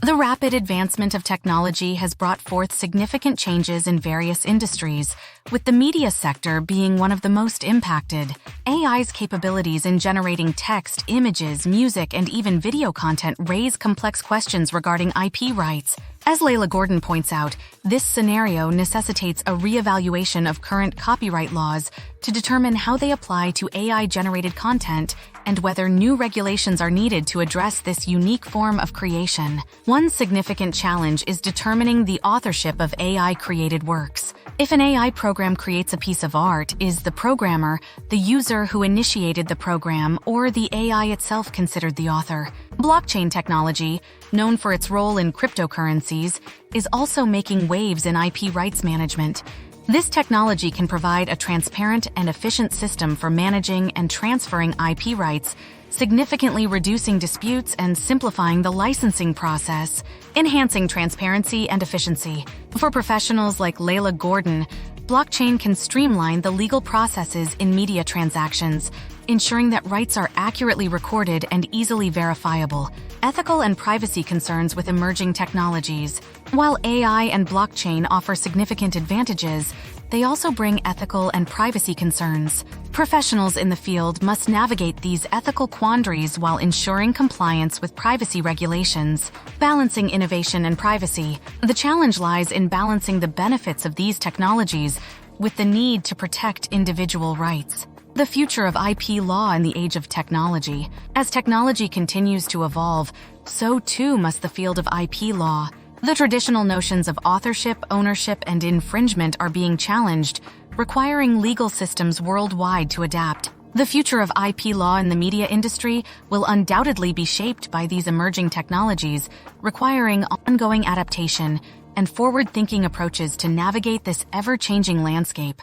The rapid advancement of technology has brought forth significant changes in various industries, with the media sector being one of the most impacted. AI's capabilities in generating text, images, music, and even video content raise complex questions regarding IP rights. As Leila Gordon points out, this scenario necessitates a reevaluation of current copyright laws to determine how they apply to AI-generated content and whether new regulations are needed to address this unique form of creation. One significant challenge is determining the authorship of AI-created works. If an AI program creates a piece of art, is the programmer, the user who initiated the program, or the AI itself considered the author? Blockchain technology, known for its role in cryptocurrencies, is also making waves in IP rights management. This technology can provide a transparent and efficient system for managing and transferring IP rights, significantly reducing disputes and simplifying the licensing process, enhancing transparency and efficiency. For professionals like Leila Gordon, blockchain can streamline the legal processes in media transactions, ensuring that rights are accurately recorded and easily verifiable. Ethical and privacy concerns with emerging technologies. While AI and blockchain offer significant advantages, they also bring ethical and privacy concerns. Professionals in the field must navigate these ethical quandaries while ensuring compliance with privacy regulations. Balancing innovation and privacy. The challenge lies in balancing the benefits of these technologies with the need to protect individual rights. The future of IP law in the age of technology. As technology continues to evolve, so too must the field of IP law. The traditional notions of authorship, ownership, and infringement are being challenged, requiring legal systems worldwide to adapt. The future of IP law in the media industry will undoubtedly be shaped by these emerging technologies, requiring ongoing adaptation and forward-thinking approaches to navigate this ever-changing landscape.